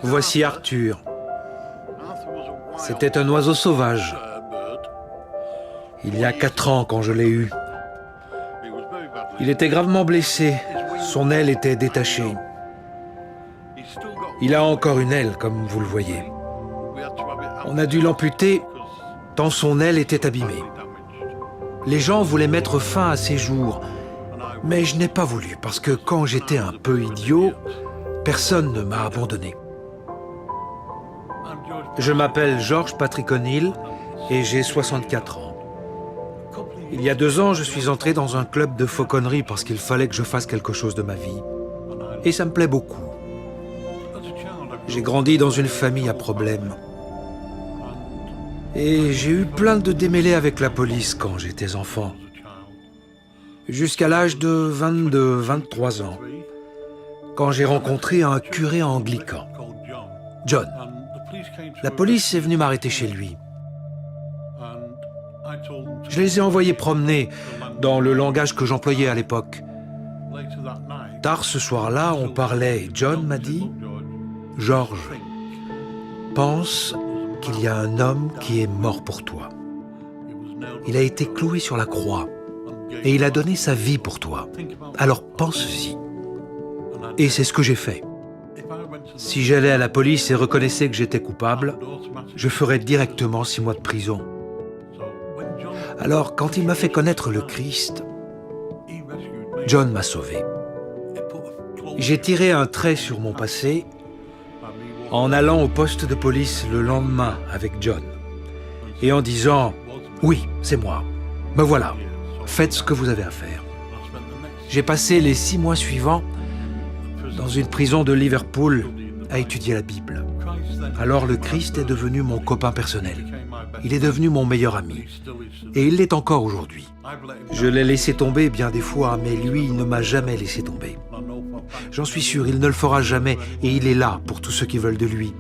Voici Arthur. C'était un oiseau sauvage. Il y a 4 ans quand je l'ai eu. Il était gravement blessé. Son aile était détachée. Il a encore une aile, comme vous le voyez. On a dû l'amputer tant son aile était abîmée. Les gens voulaient mettre fin à ses jours, mais je n'ai pas voulu, parce que quand j'étais un peu idiot, personne ne m'a abandonné. Je m'appelle George Patrick O'Neill et j'ai 64 ans. Il y a 2 ans, je suis entré dans un club de fauconnerie parce qu'il fallait que je fasse quelque chose de ma vie. Et ça me plaît beaucoup. J'ai grandi dans une famille à problèmes. Et j'ai eu plein de démêlés avec la police quand j'étais enfant. Jusqu'à l'âge de 22-23 ans, quand j'ai rencontré un curé anglican, John. La police est venue m'arrêter chez lui. Je les ai envoyés promener dans le langage que j'employais à l'époque. Tard ce soir-là, on parlait et John m'a dit « George, pense qu'il y a un homme qui est mort pour toi. Il a été cloué sur la croix et il a donné sa vie pour toi. Alors pense-y. » Et c'est ce que j'ai fait. Si j'allais à la police et reconnaissais que j'étais coupable, je ferais directement 6 mois de prison. Alors, quand il m'a fait connaître le Christ, John m'a sauvé. J'ai tiré un trait sur mon passé en allant au poste de police le lendemain avec John et en disant « Oui, c'est moi. Me voilà. Faites ce que vous avez à faire. » J'ai passé les 6 mois suivants dans une prison de Liverpool à étudier la Bible. Alors le Christ est devenu mon copain personnel. Il est devenu mon meilleur ami. Et il l'est encore aujourd'hui. Je l'ai laissé tomber bien des fois, mais lui, il ne m'a jamais laissé tomber. J'en suis sûr, il ne le fera jamais et il est là pour tous ceux qui veulent de lui.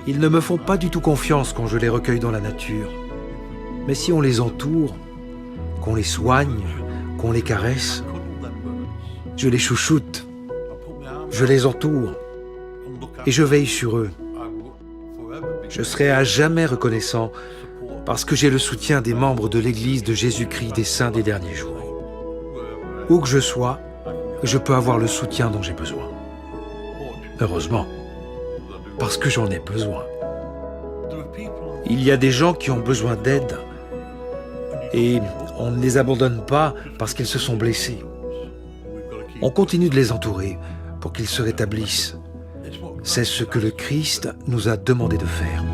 Ils ne me font pas du tout confiance quand je les recueille dans la nature. Mais si on les entoure, qu'on les soigne, qu'on les caresse, je les chouchoute, je les entoure et je veille sur eux. Je serai à jamais reconnaissant parce que j'ai le soutien des membres de l'Église de Jésus-Christ des Saints des derniers jours. Où que je sois, je peux avoir le soutien dont j'ai besoin. Heureusement, parce que j'en ai besoin. Il y a des gens qui ont besoin d'aide et on ne les abandonne pas parce qu'ils se sont blessés. On continue de les entourer pour qu'ils se rétablissent. C'est ce que le Christ nous a demandé de faire.